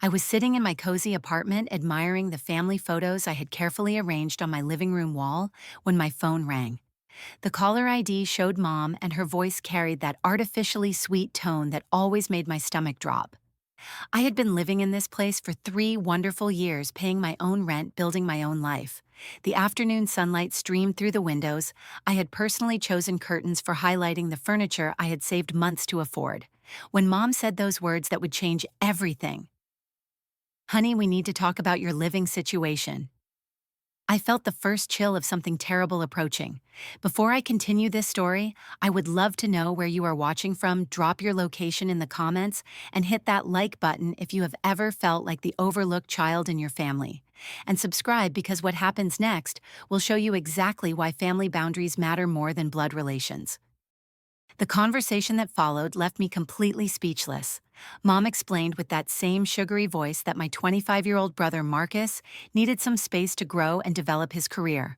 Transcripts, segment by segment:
I was sitting in my cozy apartment admiring the family photos I had carefully arranged on my living room wall when my phone rang. The caller ID showed Mom, and her voice carried that artificially sweet tone that always made my stomach drop. I had been living in this place for 3 wonderful years, paying my own rent, building my own life. The afternoon sunlight streamed through the windows. I had personally chosen curtains for highlighting the furniture I had saved months to afford. When Mom said those words that would change everything, "Honey, we need to talk about your living situation," I felt the first chill of something terrible approaching. Before I continue this story, I would love to know where you are watching from. Drop your location in the comments and hit that like button if you have ever felt like the overlooked child in your family. And subscribe, because what happens next will show you exactly why family boundaries matter more than blood relations. The conversation that followed left me completely speechless. Mom explained with that same sugary voice that my 25-year-old brother Marcus needed some space to grow and develop his career.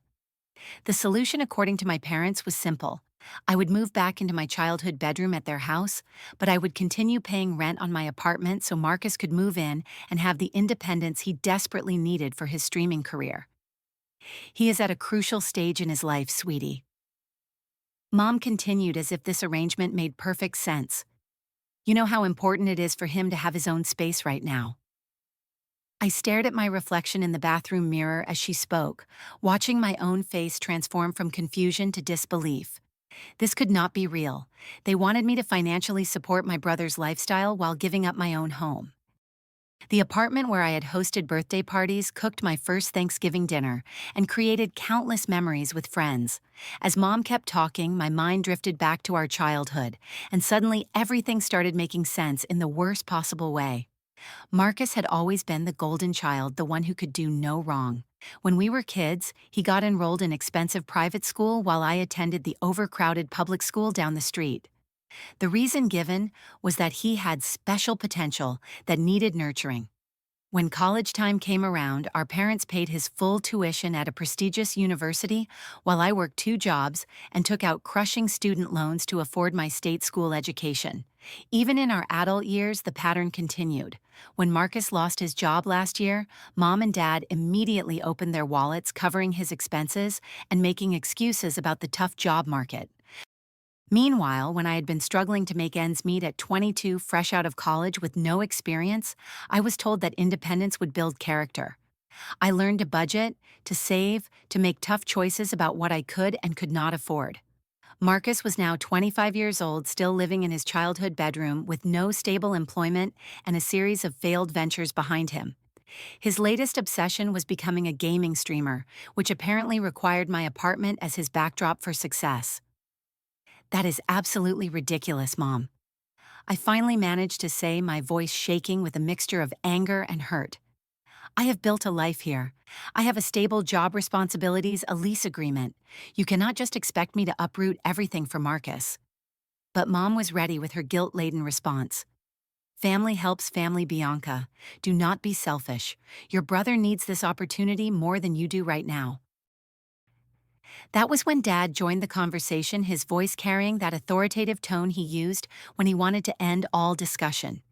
The solution, according to my parents, was simple. I would move back into my childhood bedroom at their house, but I would continue paying rent on my apartment so Marcus could move in and have the independence he desperately needed for his streaming career. "He is at a crucial stage in his life, sweetie," Mom continued, as if this arrangement made perfect sense. "You know how important it is for him to have his own space right now." I stared at my reflection in the bathroom mirror as she spoke, watching my own face transform from confusion to disbelief. This could not be real. They wanted me to financially support my brother's lifestyle while giving up my own home. The apartment where I had hosted birthday parties, cooked my first Thanksgiving dinner, and created countless memories with friends. As Mom kept talking, my mind drifted back to our childhood, and suddenly everything started making sense in the worst possible way. Marcus had always been the golden child, the one who could do no wrong. When we were kids, he got enrolled in expensive private school while I attended the overcrowded public school down the street. The reason given was that he had special potential that needed nurturing. When college time came around, our parents paid his full tuition at a prestigious university while I worked 2 jobs and took out crushing student loans to afford my state school education. Even in our adult years, the pattern continued. When Marcus lost his job last year, Mom and Dad immediately opened their wallets, covering his expenses and making excuses about the tough job market. Meanwhile, when I had been struggling to make ends meet at 22, fresh out of college with no experience, I was told that independence would build character. I learned to budget, to save, to make tough choices about what I could and could not afford. Marcus was now 25 years old, still living in his childhood bedroom with no stable employment and a series of failed ventures behind him. His latest obsession was becoming a gaming streamer, which apparently required my apartment as his backdrop for success. "That is absolutely ridiculous, Mom," I finally managed to say, my voice shaking with a mixture of anger and hurt. "I have built a life here. I have a stable job, responsibilities, a lease agreement. You cannot just expect me to uproot everything for Marcus." But Mom was ready with her guilt-laden response. "Family helps family, Bianca. Do not be selfish. Your brother needs this opportunity more than you do right now." That was when Dad joined the conversation, his voice carrying that authoritative tone he used when he wanted to end all discussion.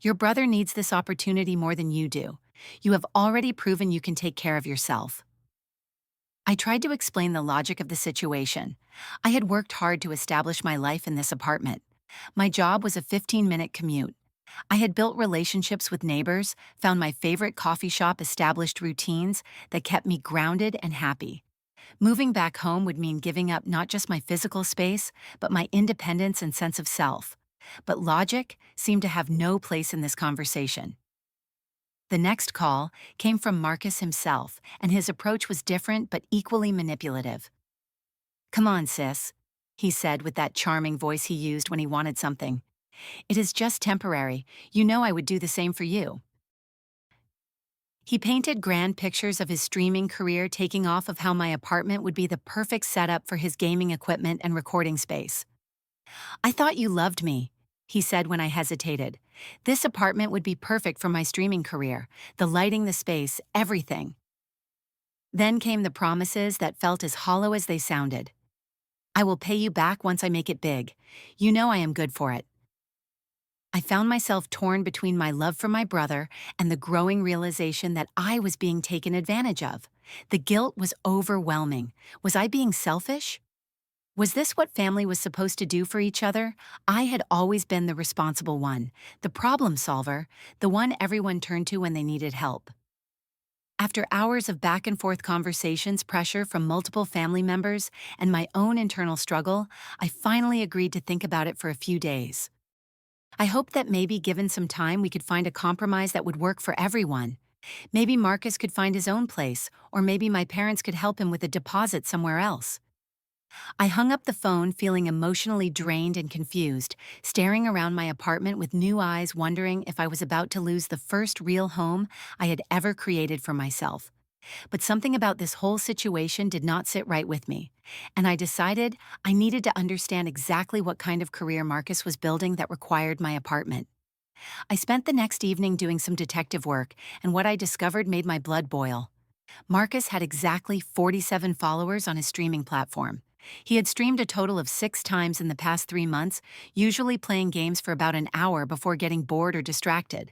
"Your brother needs this opportunity more than you do. You have already proven you can take care of yourself." I tried to explain the logic of the situation. I had worked hard to establish my life in this apartment. My job was a 15-minute commute. I had built relationships with neighbors, found my favorite coffee shop, established routines that kept me grounded and happy. Moving back home would mean giving up not just my physical space, but my independence and sense of self. But logic seemed to have no place in this conversation. The next call came from Marcus himself, and his approach was different but equally manipulative. "Come on, sis," he said with that charming voice he used when he wanted something. "It is just temporary. You know I would do the same for you." He painted grand pictures of his streaming career taking off, of how my apartment would be the perfect setup for his gaming equipment and recording space. "I thought you loved me," he said when I hesitated. "This apartment would be perfect for my streaming career, the lighting, the space, everything." Then came the promises that felt as hollow as they sounded. "I will pay you back once I make it big. You know I am good for it." I found myself torn between my love for my brother and the growing realization that I was being taken advantage of. The guilt was overwhelming. Was I being selfish? Was this what family was supposed to do for each other? I had always been the responsible one, the problem solver, the one everyone turned to when they needed help. After hours of back and forth conversations, pressure from multiple family members, and my own internal struggle, I finally agreed to think about it for a few days. I hoped that maybe given some time we could find a compromise that would work for everyone. Maybe Marcus could find his own place, or maybe my parents could help him with a deposit somewhere else. I hung up the phone feeling emotionally drained and confused, staring around my apartment with new eyes, wondering if I was about to lose the first real home I had ever created for myself. But something about this whole situation did not sit right with me, and I decided I needed to understand exactly what kind of career Marcus was building that required my apartment. I spent the next evening doing some detective work, and what I discovered made my blood boil. Marcus had exactly 47 followers on his streaming platform. He had streamed a total of 6 times in the past 3 months, usually playing games for about an hour before getting bored or distracted.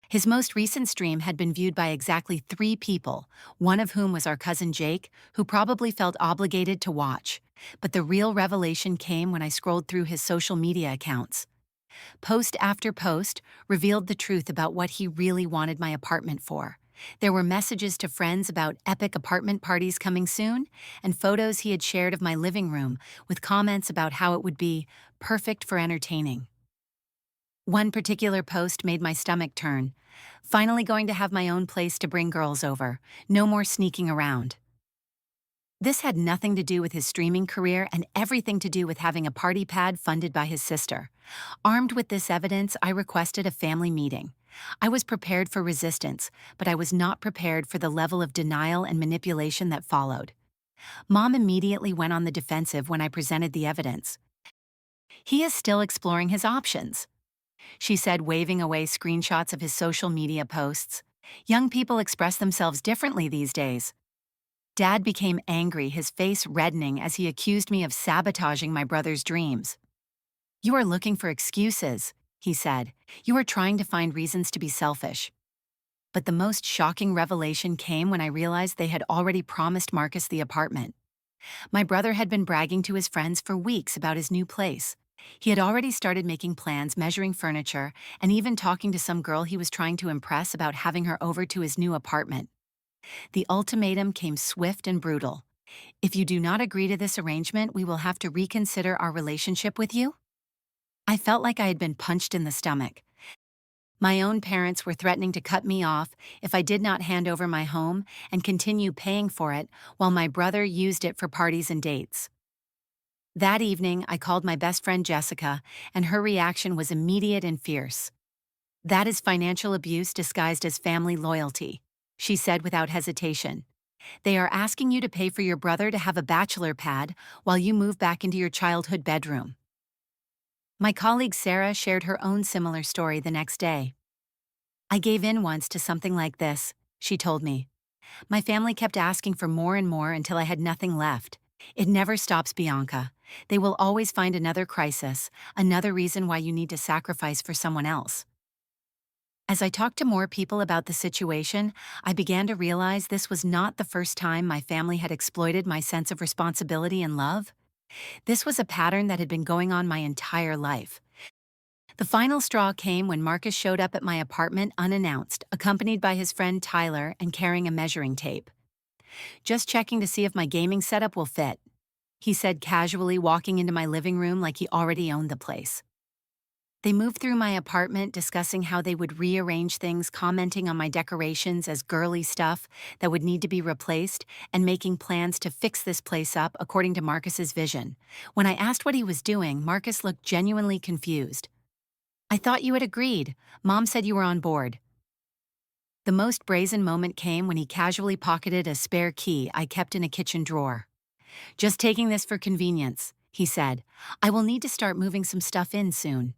His most recent stream had been viewed by exactly 3 people, one of whom was our cousin Jake, who probably felt obligated to watch. But the real revelation came when I scrolled through his social media accounts. Post after post revealed the truth about what he really wanted my apartment for. There were messages to friends about epic apartment parties coming soon, and photos he had shared of my living room with comments about how it would be perfect for entertaining. One particular post made my stomach turn. Finally going to have my own place to bring girls over. No more sneaking around. This had nothing to do with his streaming career and everything to do with having a party pad funded by his sister. Armed with this evidence, I requested a family meeting. I was prepared for resistance, but I was not prepared for the level of denial and manipulation that followed. Mom immediately went on the defensive when I presented the evidence. He is still exploring his options, she said, waving away screenshots of his social media posts. Young people express themselves differently these days. Dad became angry, his face reddening as he accused me of sabotaging my brother's dreams. You are looking for excuses, he said. You are trying to find reasons to be selfish. But the most shocking revelation came when I realized they had already promised Marcus the apartment. My brother had been bragging to his friends for weeks about his new place. He had already started making plans, measuring furniture, and even talking to some girl he was trying to impress about having her over to his new apartment. The ultimatum came swift and brutal. If you do not agree to this arrangement, we will have to reconsider our relationship with you. I felt like I had been punched in the stomach. My own parents were threatening to cut me off if I did not hand over my home and continue paying for it while my brother used it for parties and dates. That evening, I called my best friend Jessica, and her reaction was immediate and fierce. That is financial abuse disguised as family loyalty, she said without hesitation. They are asking you to pay for your brother to have a bachelor pad while you move back into your childhood bedroom. My colleague Sarah shared her own similar story the next day. I gave in once to something like this, she told me. My family kept asking for more and more until I had nothing left. It never stops, Bianca. They will always find another crisis, another reason why you need to sacrifice for someone else. As I talked to more people about the situation, I began to realize this was not the first time my family had exploited my sense of responsibility and love. This was a pattern that had been going on my entire life. The final straw came when Marcus showed up at my apartment unannounced, accompanied by his friend Tyler and carrying a measuring tape. Just checking to see if my gaming setup will fit, he said casually, walking into my living room like he already owned the place. They moved through my apartment, discussing how they would rearrange things, commenting on my decorations as girly stuff that would need to be replaced, and making plans to fix this place up according to Marcus's vision. When I asked what he was doing, Marcus looked genuinely confused. I thought you had agreed. Mom said you were on board. The most brazen moment came when he casually pocketed a spare key I kept in a kitchen drawer. Just taking this for convenience, he said. I will need to start moving some stuff in soon.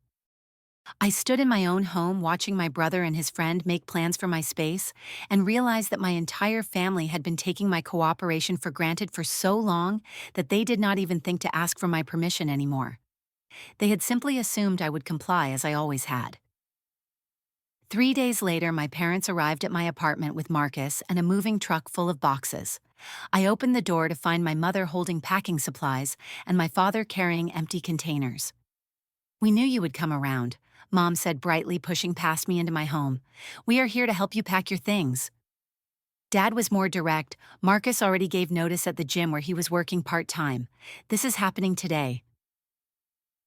I stood in my own home watching my brother and his friend make plans for my space and realized that my entire family had been taking my cooperation for granted for so long that they did not even think to ask for my permission anymore. They had simply assumed I would comply as I always had. 3 days later, my parents arrived at my apartment with Marcus and a moving truck full of boxes. I opened the door to find my mother holding packing supplies and my father carrying empty containers. "We knew you would come around," Mom said brightly, pushing past me into my home. "We are here to help you pack your things." Dad was more direct. "Marcus already gave notice at the gym where he was working part-time. This is happening today."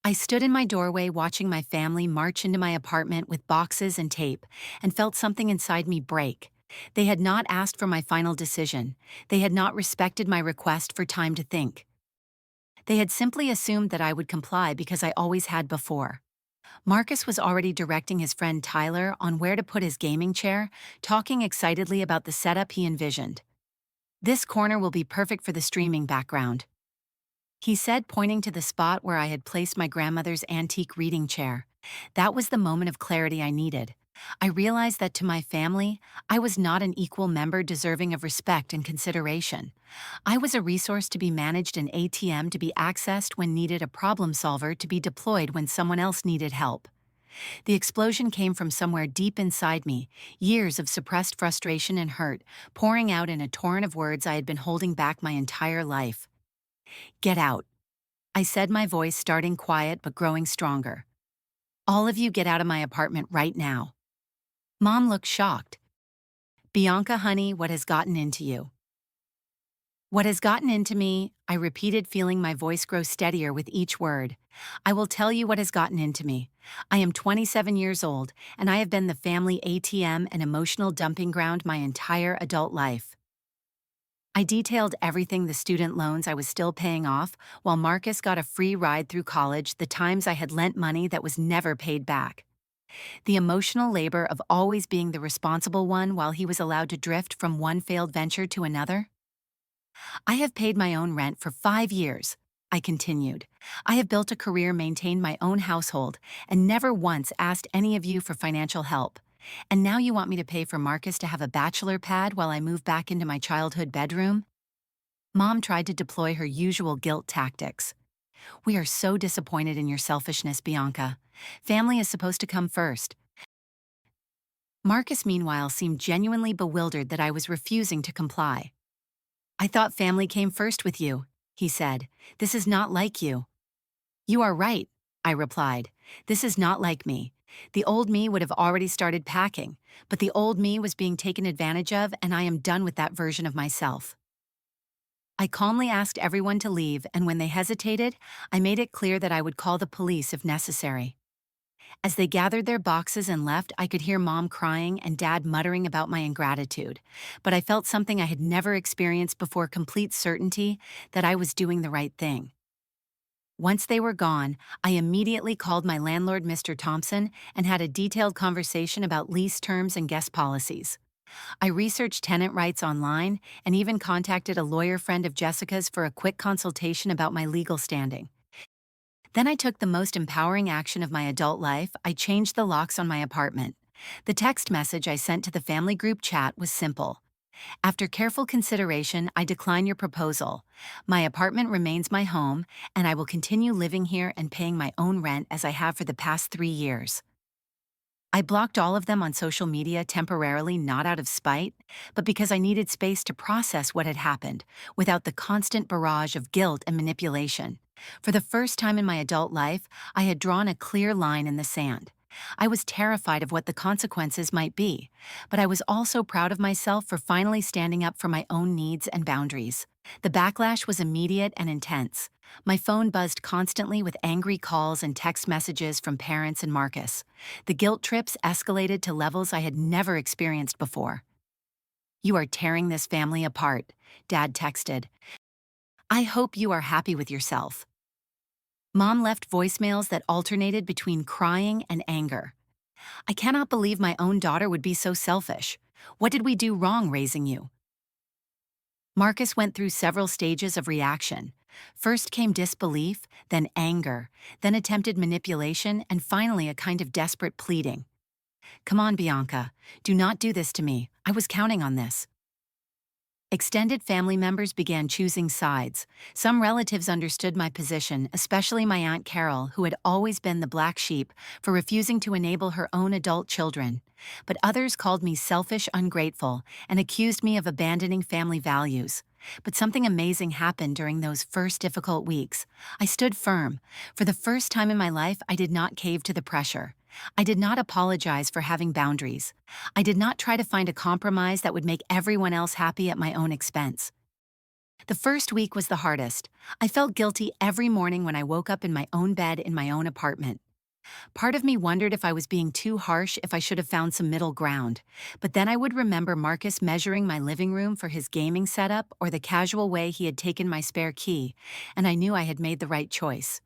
I stood in my doorway watching my family march into my apartment with boxes and tape, and felt something inside me break. They had not asked for my final decision. They had not respected my request for time to think. They had simply assumed that I would comply because I always had before. Marcus was already directing his friend Tyler on where to put his gaming chair, talking excitedly about the setup he envisioned. "This corner will be perfect for the streaming background," he said, pointing to the spot where I had placed my grandmother's antique reading chair. That was the moment of clarity I needed. I realized that to my family, I was not an equal member deserving of respect and consideration. I was a resource to be managed, an ATM to be accessed when needed, a problem solver to be deployed when someone else needed help. The explosion came from somewhere deep inside me, years of suppressed frustration and hurt, pouring out in a torrent of words I had been holding back my entire life. "Get out," I said, my voice starting quiet but growing stronger. "All of you get out of my apartment right now." Mom looked shocked. "Bianca, honey, what has gotten into you?" "What has gotten into me," I repeated, feeling my voice grow steadier with each word. "I will tell you what has gotten into me. I am 27 years old, and I have been the family ATM and emotional dumping ground my entire adult life." I detailed everything: the student loans I was still paying off, while Marcus got a free ride through college, the times I had lent money that was never paid back. The emotional labor of always being the responsible one while he was allowed to drift from one failed venture to another. "I have paid my own rent for 5 years," I continued. "I have built a career, maintained my own household, and never once asked any of you for financial help. And now you want me to pay for Marcus to have a bachelor pad while I move back into my childhood bedroom?" Mom tried to deploy her usual guilt tactics. "We are so disappointed in your selfishness, Bianca. Family is supposed to come first." Marcus, meanwhile, seemed genuinely bewildered that I was refusing to comply. "I thought family came first with you," he said. "This is not like you." "You are right," I replied. "This is not like me. The old me would have already started packing, but the old me was being taken advantage of, and I am done with that version of myself." I calmly asked everyone to leave, and when they hesitated, I made it clear that I would call the police if necessary. As they gathered their boxes and left, I could hear Mom crying and Dad muttering about my ingratitude, but I felt something I had never experienced before: complete certainty that I was doing the right thing. Once they were gone, I immediately called my landlord, Mr. Thompson, and had a detailed conversation about lease terms and guest policies. I researched tenant rights online and even contacted a lawyer friend of Jessica's for a quick consultation about my legal standing. Then I took the most empowering action of my adult life. I changed the locks on my apartment. The text message I sent to the family group chat was simple: "After careful consideration, I decline your proposal. My apartment remains my home, and I will continue living here and paying my own rent as I have for the past 3 years." I blocked all of them on social media temporarily, not out of spite, but because I needed space to process what had happened, without the constant barrage of guilt and manipulation. For the first time in my adult life, I had drawn a clear line in the sand. I was terrified of what the consequences might be, but I was also proud of myself for finally standing up for my own needs and boundaries. The backlash was immediate and intense. My phone buzzed constantly with angry calls and text messages from parents and Marcus. The guilt trips escalated to levels I had never experienced before. "You are tearing this family apart," Dad texted. "I hope you are happy with yourself." Mom left voicemails that alternated between crying and anger. "I cannot believe my own daughter would be so selfish. What did we do wrong raising you?" Marcus went through several stages of reaction. First came disbelief, then anger, then attempted manipulation, and finally a kind of desperate pleading. "Come on, Bianca. Do not do this to me. I was counting on this." Extended family members began choosing sides. Some relatives understood my position, especially my Aunt Carol, who had always been the black sheep, for refusing to enable her own adult children. But others called me selfish, ungrateful, and accused me of abandoning family values. But something amazing happened during those first difficult weeks. I stood firm. For the first time in my life, I did not cave to the pressure. I did not apologize for having boundaries. I did not try to find a compromise that would make everyone else happy at my own expense. The first week was the hardest. I felt guilty every morning when I woke up in my own bed in my own apartment. Part of me wondered if I was being too harsh, if I should have found some middle ground. But then I would remember Marcus measuring my living room for his gaming setup or the casual way he had taken my spare key, and I knew I had made the right choice.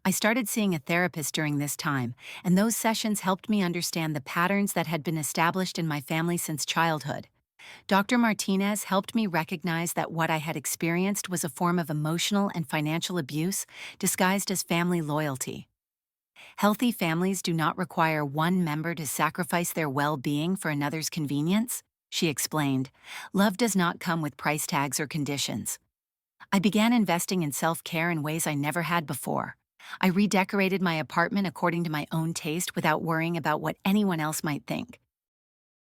I started seeing a therapist during this time, and those sessions helped me understand the patterns that had been established in my family since childhood. Dr. Martinez helped me recognize that what I had experienced was a form of emotional and financial abuse disguised as family loyalty. Healthy families do not require one member to sacrifice their well-being for another's convenience, she explained. Love does not come with price tags or conditions. I began investing in self-care in ways I never had before. I redecorated my apartment according to my own taste without worrying about what anyone else might think.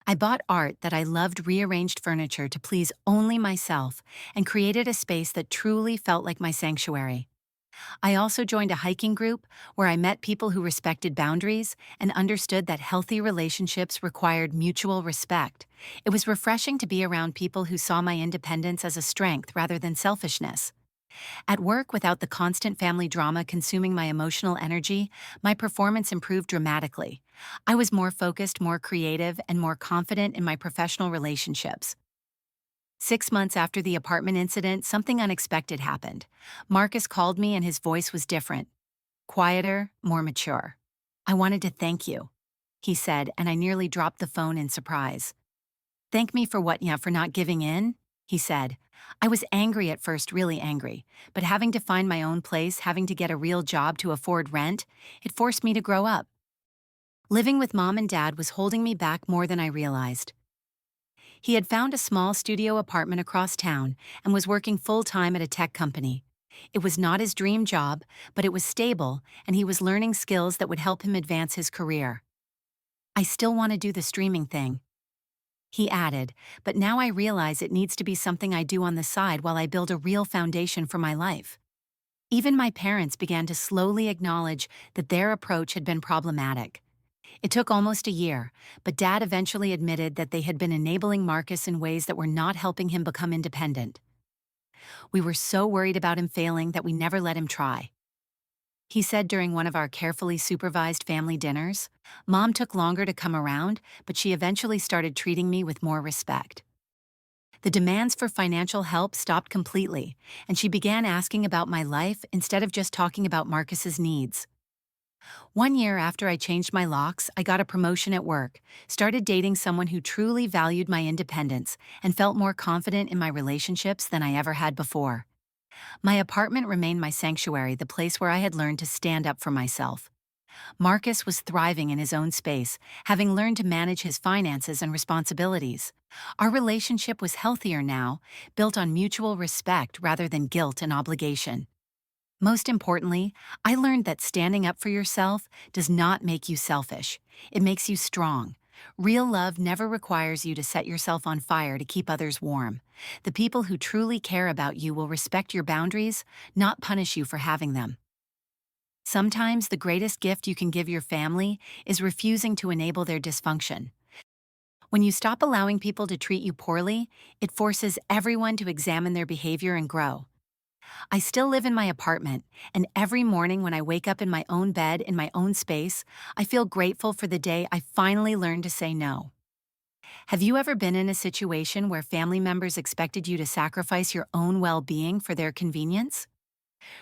I bought art that I loved, rearranged furniture to please only myself, and created a space that truly felt like my sanctuary. I also joined a hiking group where I met people who respected boundaries and understood that healthy relationships required mutual respect. It was refreshing to be around people who saw my independence as a strength rather than selfishness. At work, without the constant family drama consuming my emotional energy, my performance improved dramatically. I was more focused, more creative, and more confident in my professional relationships. 6 months after the apartment incident, something unexpected happened. Marcus called me and his voice was different. Quieter, more mature. "I wanted to thank you," he said, and I nearly dropped the phone in surprise. "Thank me for what, yeah, for not giving in?" he said. I was angry at first, really angry, but having to find my own place, having to get a real job to afford rent, it forced me to grow up. Living with mom and dad was holding me back more than I realized. He had found a small studio apartment across town and was working full-time at a tech company. It was not his dream job, but it was stable, and he was learning skills that would help him advance his career. "I still want to do the streaming thing," he added, "but now I realize it needs to be something I do on the side while I build a real foundation for my life." Even my parents began to slowly acknowledge that their approach had been problematic. It took almost a year, but Dad eventually admitted that they had been enabling Marcus in ways that were not helping him become independent. "We were so worried about him failing that we never let him try," he said during one of our carefully supervised family dinners. "Mom took longer to come around, but she eventually started treating me with more respect. The demands for financial help stopped completely, and she began asking about my life instead of just talking about Marcus's needs. One year after I changed my locks, I got a promotion at work, started dating someone who truly valued my independence, and felt more confident in my relationships than I ever had before. My apartment remained my sanctuary, the place where I had learned to stand up for myself. Marcus was thriving in his own space, having learned to manage his finances and responsibilities. Our relationship was healthier now, built on mutual respect rather than guilt and obligation. Most importantly, I learned that standing up for yourself does not make you selfish. It makes you strong. Real love never requires you to set yourself on fire to keep others warm. The people who truly care about you will respect your boundaries, not punish you for having them. Sometimes the greatest gift you can give your family is refusing to enable their dysfunction. When you stop allowing people to treat you poorly, it forces everyone to examine their behavior and grow. I still live in my apartment, and every morning when I wake up in my own bed, in my own space, I feel grateful for the day I finally learned to say no. Have you ever been in a situation where family members expected you to sacrifice your own well-being for their convenience?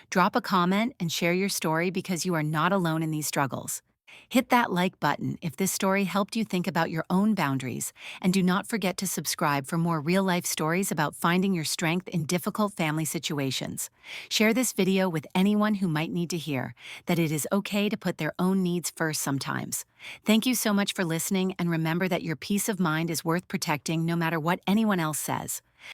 Drop a comment and share your story because you are not alone in these struggles. Hit that like button if this story helped you think about your own boundaries, and do not forget to subscribe for more real-life stories about finding your strength in difficult family situations. Share this video with anyone who might need to hear that it is okay to put their own needs first sometimes. Thank you so much for listening, and remember that your peace of mind is worth protecting no matter what anyone else says.